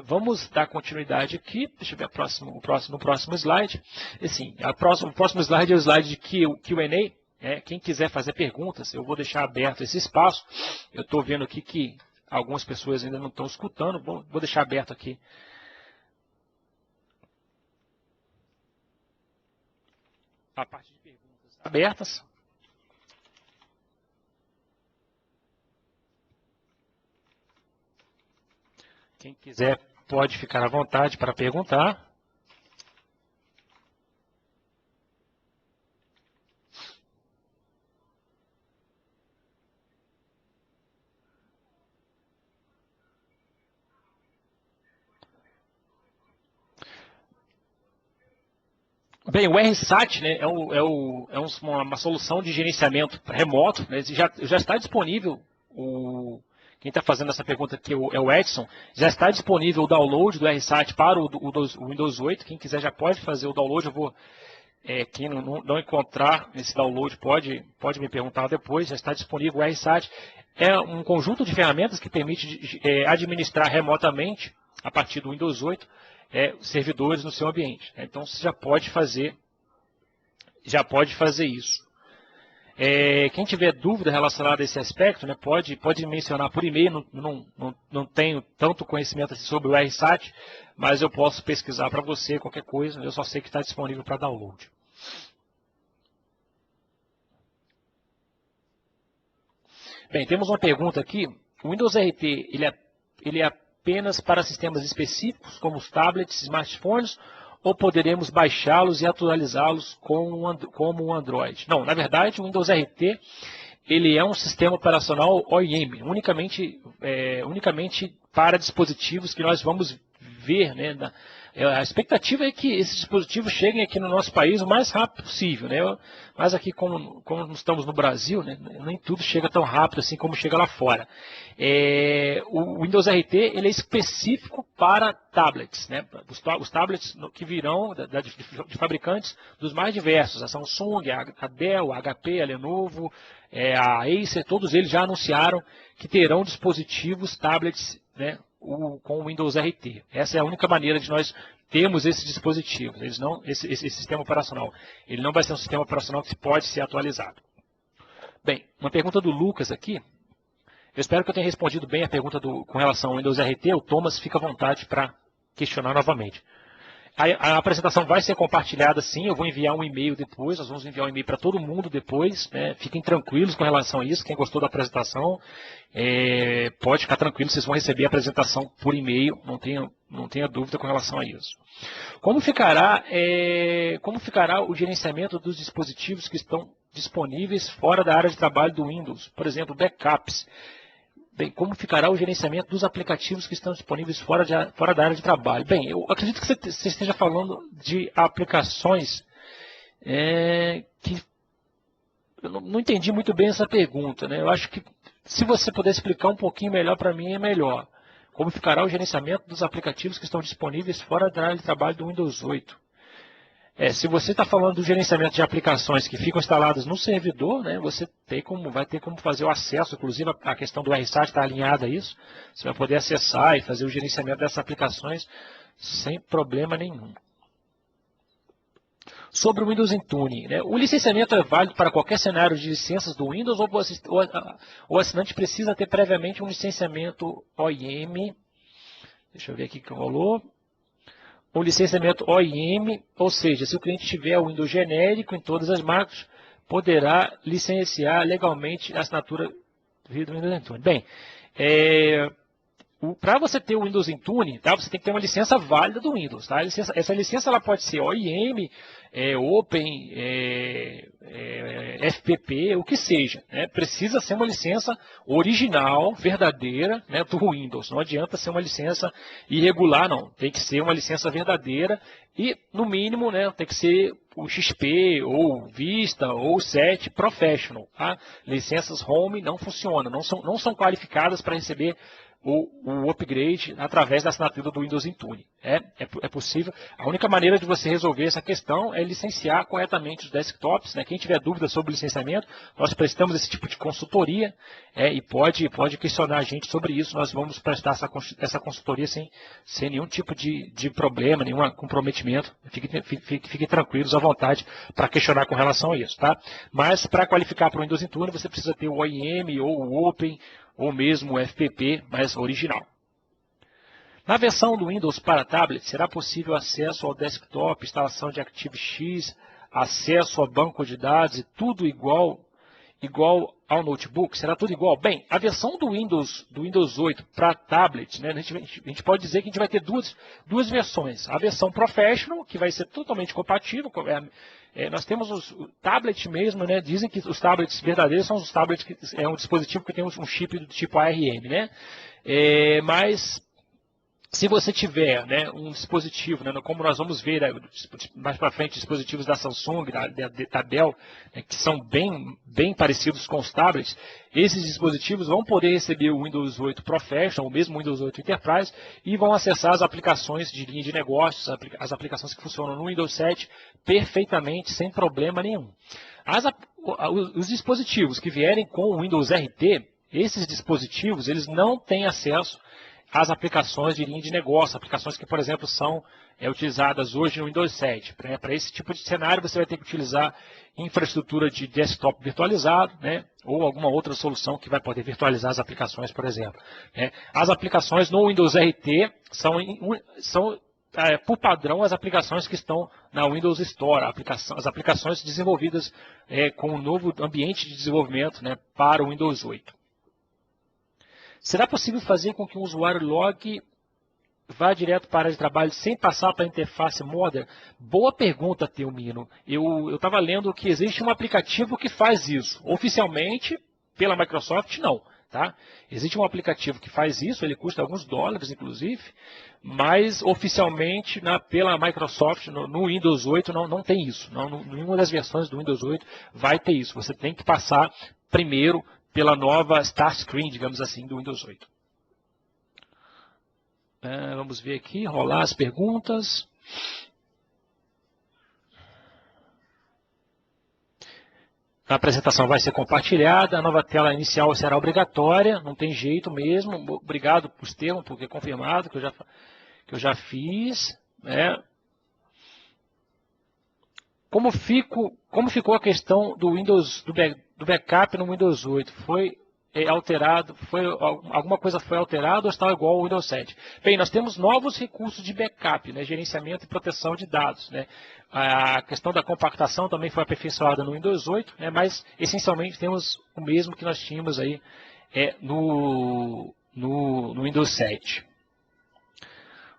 Vamos dar continuidade aqui. Deixa eu ver o próximo slide. Assim, o próximo slide é o slide de Q&A. Quem quiser fazer perguntas, eu vou deixar aberto esse espaço. Eu estou vendo aqui que algumas pessoas ainda não estão escutando. Vou deixar aberto aqui a parte de perguntas abertas. Quem quiser pode ficar à vontade para perguntar. Bem, o RSAT, né, uma solução de gerenciamento remoto, né, já está disponível. Quem está fazendo essa pergunta aqui é o Edson. Já está disponível o download do RSAT para o Windows 8. Quem quiser já pode fazer o download. Quem não encontrar esse download pode me perguntar depois. Já está disponível o RSAT. É um conjunto de ferramentas que permite administrar remotamente, a partir do Windows 8, servidores no seu ambiente. Então, você já pode fazer isso. Quem tiver dúvida relacionada a esse aspecto, né, pode mencionar por e-mail. Não tenho tanto conhecimento sobre o RSAT, mas eu posso pesquisar para você qualquer coisa. Eu só sei que está disponível para download. Bem, temos uma pergunta aqui. O Windows RT ele é apenas para sistemas específicos, como os tablets, smartphones, ou poderemos baixá-los e atualizá-los como um Android? Não, na verdade, o Windows RT ele é um sistema operacional OEM, unicamente para dispositivos que nós vamos ver, né, a expectativa é que esses dispositivos cheguem aqui no nosso país o mais rápido possível, né? Mas aqui, como estamos no Brasil, né, nem tudo chega tão rápido assim como chega lá fora. O Windows RT ele é específico para tablets, né? Os tablets que virão de fabricantes dos mais diversos, a Samsung, a Dell, a HP, a Lenovo, a Acer, todos eles já anunciaram que terão dispositivos, tablets, né, com o Windows RT. Essa é a única maneira de nós termos esses dispositivos. Esse sistema operacional. Ele não vai ser um sistema operacional que pode ser atualizado. Bem, uma pergunta do Lucas aqui. Eu espero que eu tenha respondido bem a pergunta com relação ao Windows RT. O Thomas fica à vontade para questionar novamente. A apresentação vai ser compartilhada sim, eu vou enviar um e-mail depois, nós vamos enviar um e-mail para todo mundo depois, né? Fiquem tranquilos com relação a isso, quem gostou da apresentação, pode ficar tranquilo, vocês vão receber a apresentação por e-mail, não tenha dúvida com relação a isso. Como ficará o gerenciamento dos dispositivos que estão disponíveis fora da área de trabalho do Windows, por exemplo, backups? Bem, como ficará o gerenciamento dos aplicativos que estão disponíveis fora da área de trabalho? Bem, eu acredito que você esteja falando de aplicações que... Eu não entendi muito bem essa pergunta, né? Eu acho que se você puder explicar um pouquinho melhor para mim, é melhor. Como ficará o gerenciamento dos aplicativos que estão disponíveis fora da área de trabalho do Windows 8? Se você está falando do gerenciamento de aplicações que ficam instaladas no servidor, né, você vai ter como fazer o acesso, inclusive a questão do RSAT está alinhada a isso, você vai poder acessar e fazer o gerenciamento dessas aplicações sem problema nenhum. Sobre o Windows Intune, né, o licenciamento é válido para qualquer cenário de licenças do Windows ou o assinante precisa ter previamente um licenciamento OIM, deixa eu ver aqui o que rolou. O licenciamento OIM, ou seja, se o cliente tiver o Windows genérico em todas as marcas, poderá licenciar legalmente a assinatura do Windows Intune. Bem, para você ter o Windows Intune, tá, você tem que ter uma licença válida do Windows. Tá? Essa licença ela pode ser OIM, Open, FPP, o que seja. Né? Precisa ser uma licença original, verdadeira, né, do Windows. Não adianta ser uma licença irregular, não. Tem que ser uma licença verdadeira e, no mínimo, né, tem que ser o XP, ou Vista, ou 7 Professional. Tá? Licenças Home não funcionam, não são qualificadas para receber o upgrade através da assinatura do Windows Intune. É possível. A única maneira de você resolver essa questão é licenciar corretamente os desktops. Né? Quem tiver dúvida sobre o licenciamento, nós prestamos esse tipo de consultoria e pode questionar a gente sobre isso. Nós vamos prestar essa consultoria sem nenhum tipo de problema, nenhum comprometimento. Fiquem tranquilos, à vontade, para questionar com relação a isso. Tá? Mas para qualificar para o Windows Intune, você precisa ter o OIM ou o Open, ou mesmo o FPP, mas original. Na versão do Windows para tablet, será possível acesso ao desktop, instalação de ActiveX, acesso ao banco de dados e tudo igual ao notebook? Será tudo igual? Bem, a versão do Windows 8 para tablet, né, a gente pode dizer que a gente vai ter duas versões. A versão Professional, que vai ser totalmente compatível, nós temos os tablets mesmo, né? Dizem que os tablets verdadeiros são os tablets que é um dispositivo que tem um chip do tipo ARM, né? Mas se você tiver, né, um dispositivo, né, como nós vamos ver mais para frente, dispositivos da Samsung, da Dell, né, que são bem parecidos com os tablets, esses dispositivos vão poder receber o Windows 8 Professional, ou mesmo o Windows 8 Enterprise, e vão acessar as aplicações de linha de negócios, as aplicações que funcionam no Windows 7 perfeitamente, sem problema nenhum. Os dispositivos que vierem com o Windows RT, esses dispositivos, eles não têm acesso as aplicações de linha de negócio, aplicações que, por exemplo, são utilizadas hoje no Windows 7. Para esse tipo de cenário, você vai ter que utilizar infraestrutura de desktop virtualizado, né, ou alguma outra solução que vai poder virtualizar as aplicações, por exemplo. Né. As aplicações no Windows RT são por padrão, as aplicações que estão na Windows Store, as aplicações desenvolvidas com o novo ambiente de desenvolvimento, né, para o Windows 8. Será possível fazer com que o usuário logue vá direto para a área de trabalho sem passar para a interface Modern? Boa pergunta, Teomino. Eu estava lendo que existe um aplicativo que faz isso. Oficialmente, pela Microsoft, não. Tá? Existe um aplicativo que faz isso, ele custa alguns dólares, inclusive, mas oficialmente pela Microsoft, no Windows 8, não tem isso. Nenhuma das versões do Windows 8 vai ter isso. Você tem que passar primeiro pela nova Start Screen, digamos assim, do Windows 8. Vamos ver aqui, rolar as perguntas. A apresentação vai ser compartilhada, a nova tela inicial será obrigatória, não tem jeito mesmo. Obrigado por termo, porque é confirmado que eu já fiz. Né? Como ficou a questão do Windows do backup no Windows 8? Foi alterado? Alguma coisa foi alterada ou está igual ao Windows 7? Bem, nós temos novos recursos de backup, né, gerenciamento e proteção de dados. Né? A questão da compactação também foi aperfeiçoada no Windows 8, né, mas essencialmente temos o mesmo que nós tínhamos aí no Windows 7.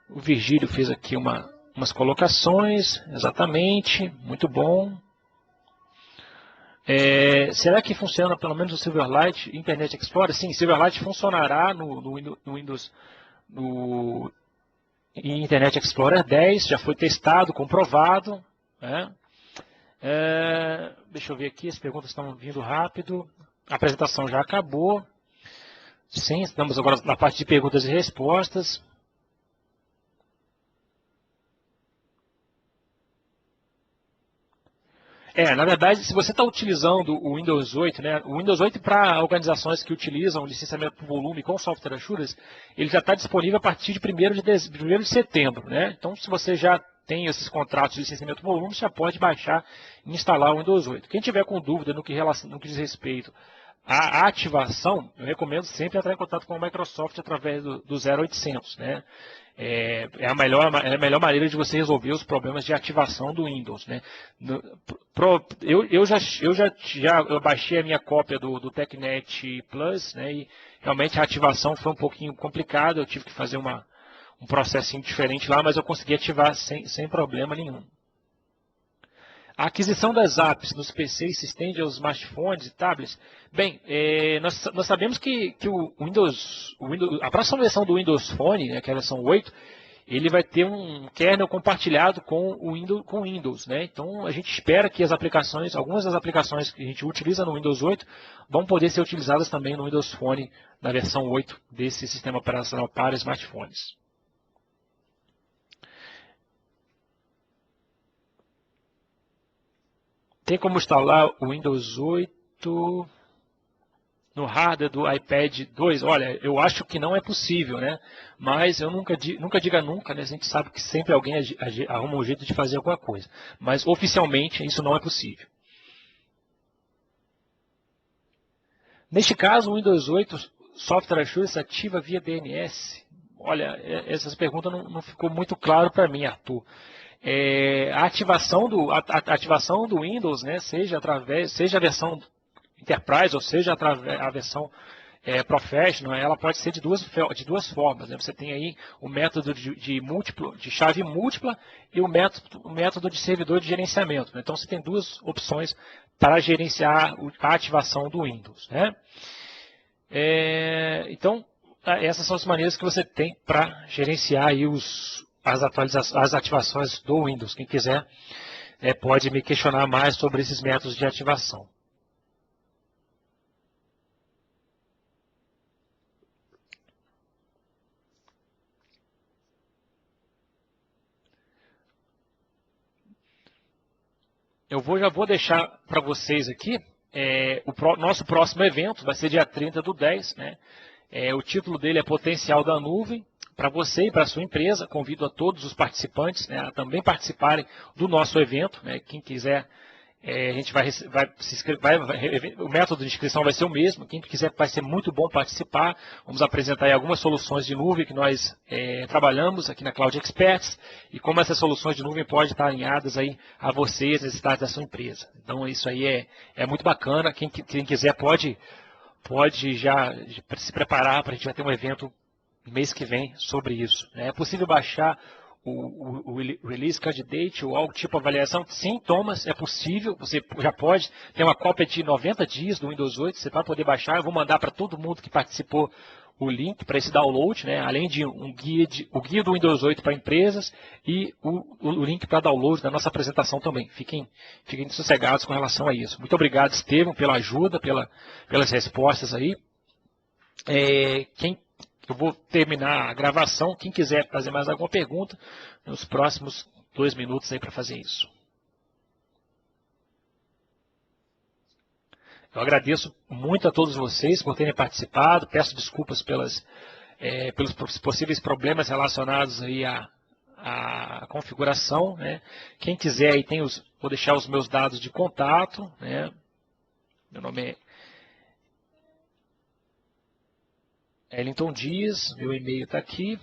O Virgílio fez aqui umas colocações, exatamente, muito bom. Será que funciona pelo menos o Silverlight Internet Explorer? Sim, Silverlight funcionará no Windows Internet Explorer 10, já foi testado, comprovado. Né? Deixa eu ver aqui, as perguntas estão vindo rápido. A apresentação já acabou. Sim, estamos agora na parte de perguntas e respostas. Na verdade, se você está utilizando o Windows 8, né, o Windows 8 para organizações que utilizam licenciamento por volume com software assurance, ele já está disponível a partir de 1º de setembro. Né? Então, se você já tem esses contratos de licenciamento por volume, você já pode baixar e instalar o Windows 8. Quem tiver com dúvida no que diz respeito à ativação, eu recomendo sempre entrar em contato com a Microsoft através do 0800. Né? É a melhor maneira de você resolver os problemas de ativação do Windows. Né? Eu baixei a minha cópia do TechNet Plus, né, e realmente a ativação foi um pouquinho complicada, eu tive que fazer um processinho diferente lá, mas eu consegui ativar sem problema nenhum. A aquisição das apps nos PCs se estende aos smartphones e tablets? Bem, nós sabemos que a próxima versão do Windows Phone, né, que é a versão 8, ele vai ter um kernel compartilhado com o Windows. Né? Então, a gente espera que algumas das aplicações que a gente utiliza no Windows 8 vão poder ser utilizadas também no Windows Phone, na versão 8 desse sistema operacional para smartphones. Tem como instalar o Windows 8 no hardware do iPad 2? Olha, eu acho que não é possível, né? Mas eu nunca diga nunca, né? A gente sabe que sempre alguém arruma um jeito de fazer alguma coisa. Mas oficialmente isso não é possível. Neste caso, o Windows 8 Software Assurance ativa via DNS? Olha, essas perguntas não ficou muito claro para mim, Arthur. A ativação do Windows, né, seja a versão Enterprise ou seja a versão Professional, ela pode ser de duas formas. Né? Você tem aí o método de chave múltipla e o método de servidor de gerenciamento. Né? Então você tem duas opções para gerenciar a ativação do Windows. Né? Então essas são as maneiras que você tem para gerenciar aí as ativações do Windows. Quem quiser pode me questionar mais sobre esses métodos de ativação. Eu já vou deixar para vocês aqui, nosso próximo evento vai ser dia 30/10. Né? O título dele é Potencial da Nuvem. Para você e para a sua empresa, convido a todos os participantes, né, a também participarem do nosso evento. Né? Quem quiser, a gente vai se inscrever, o método de inscrição vai ser o mesmo. Quem quiser, vai ser muito bom participar. Vamos apresentar aí algumas soluções de nuvem que nós trabalhamos aqui na Cloud Experts e como essas soluções de nuvem podem estar alinhadas aí a você e as necessidades da sua empresa. Então, isso aí é muito bacana. Quem quiser pode já se preparar para a gente vai ter um evento mês que vem sobre isso. É possível baixar o Release Candidate ou algo tipo avaliação? Sim, Thomas, é possível. Você já pode ter uma cópia de 90 dias do Windows 8, você vai poder baixar. Eu vou mandar para todo mundo que participou o link para esse download, né? Além de o guia do Windows 8 para empresas e o link para download da nossa apresentação também. Fiquem sossegados com relação a isso. Muito obrigado, Estevam, pela ajuda, pelas respostas aí. Eu vou terminar a gravação. Quem quiser fazer mais alguma pergunta, nos próximos 2 minutos aí para fazer isso. Eu agradeço muito a todos vocês por terem participado, peço desculpas pelos possíveis problemas relacionados aí à configuração, né? Quem quiser aí vou deixar os meus dados de contato, né? Meu nome é Ellington Dias, meu e-mail está aqui.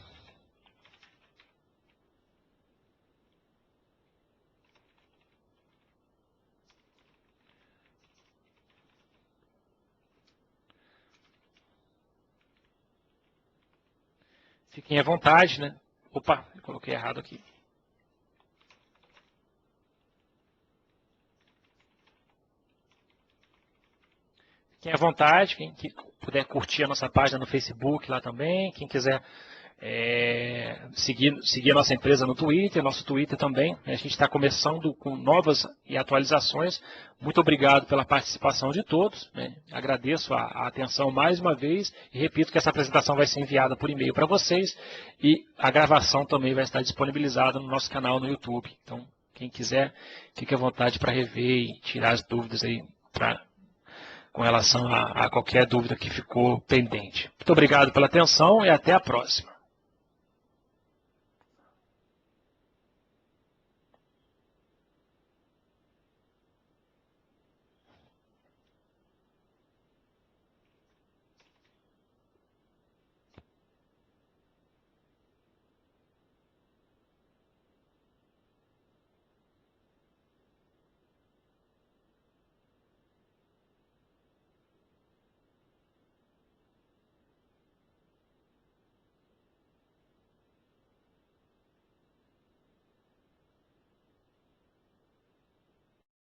Fiquem à vontade, né? Opa, eu coloquei errado aqui. Fiquem à vontade, quem puder curtir a nossa página no Facebook lá também, quem quiser seguir a nossa empresa no Twitter, nosso Twitter também, né? A gente está começando com novas e atualizações. Muito obrigado pela participação de todos, né? Agradeço a atenção mais uma vez e repito que essa apresentação vai ser enviada por e-mail para vocês e a gravação também vai estar disponibilizada no nosso canal no YouTube. Então, quem quiser, fique à vontade para rever e tirar as dúvidas aí com relação a qualquer dúvida que ficou pendente. Muito obrigado pela atenção e até a próxima.